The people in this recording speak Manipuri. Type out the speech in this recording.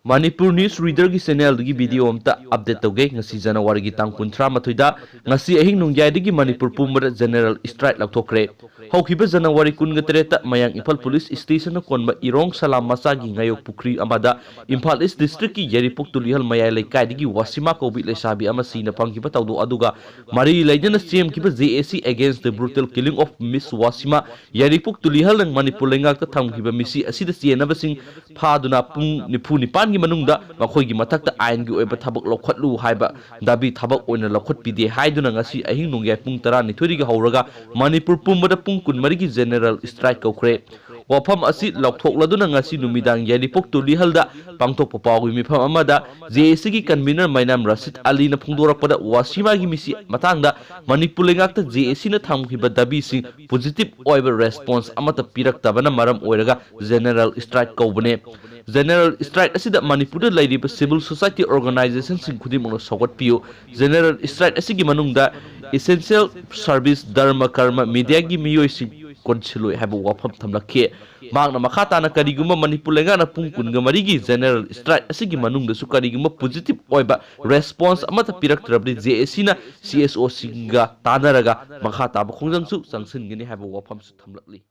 Manipur News Reader की channel की video अमता update तौगे ngasi January की tang 13 दा ngasi ahing nungyai dagi Manipur pumba general strike laothokhre haukiba January 13 ta mayang Imphal police station na konba irong salam macha gi ngayok pukri amada Imphal East district ki yeripok tulihal mayai laikai dagi wasima kobi lesabi ama sina pangkiba tawdo aduga mari laidana cm kiba JAC against the brutal killing of Miss Wasima yeripok tulihal ng Manipur lengak ta thamkiba misi asida sienaba sing phaduna pung nipu nipan manungda makhoi mathakta ain gi oiba thabak lokhatlu haiba dabi thabak oina lokhat pide haiduna ngasi ahing nungyai pung 12 gi hauraga Manipur pumbada pung 12 gi general strike kaukhre wafam asi lauthokhladuna ngasi numidang yaripok tulihalda pangthok papawi mifam amada JAC gi convener mainam Rashid Ali na phungdorakpada wasima gi misi matangda Manipur lengakta JAC na thamkhiba dabi sing positive oiba response amata piraktabana maram oiraga general strike kaubane General strike asida Manipur lairiba civil society organization sing khudimong sogot piyo general strike asigi manungda essential service dharma karma media gi miyoi sing konsiloi haba wafam thamlakhe magna makhata na kariguma Manipur lenga na pung kunga marigi general strike asigi manungda su kariguma positive oiba response amata piraktrabdi JAC na CSO singa tanaraga makhata ba khongjang su sangsin gini haba wafam su thamlakli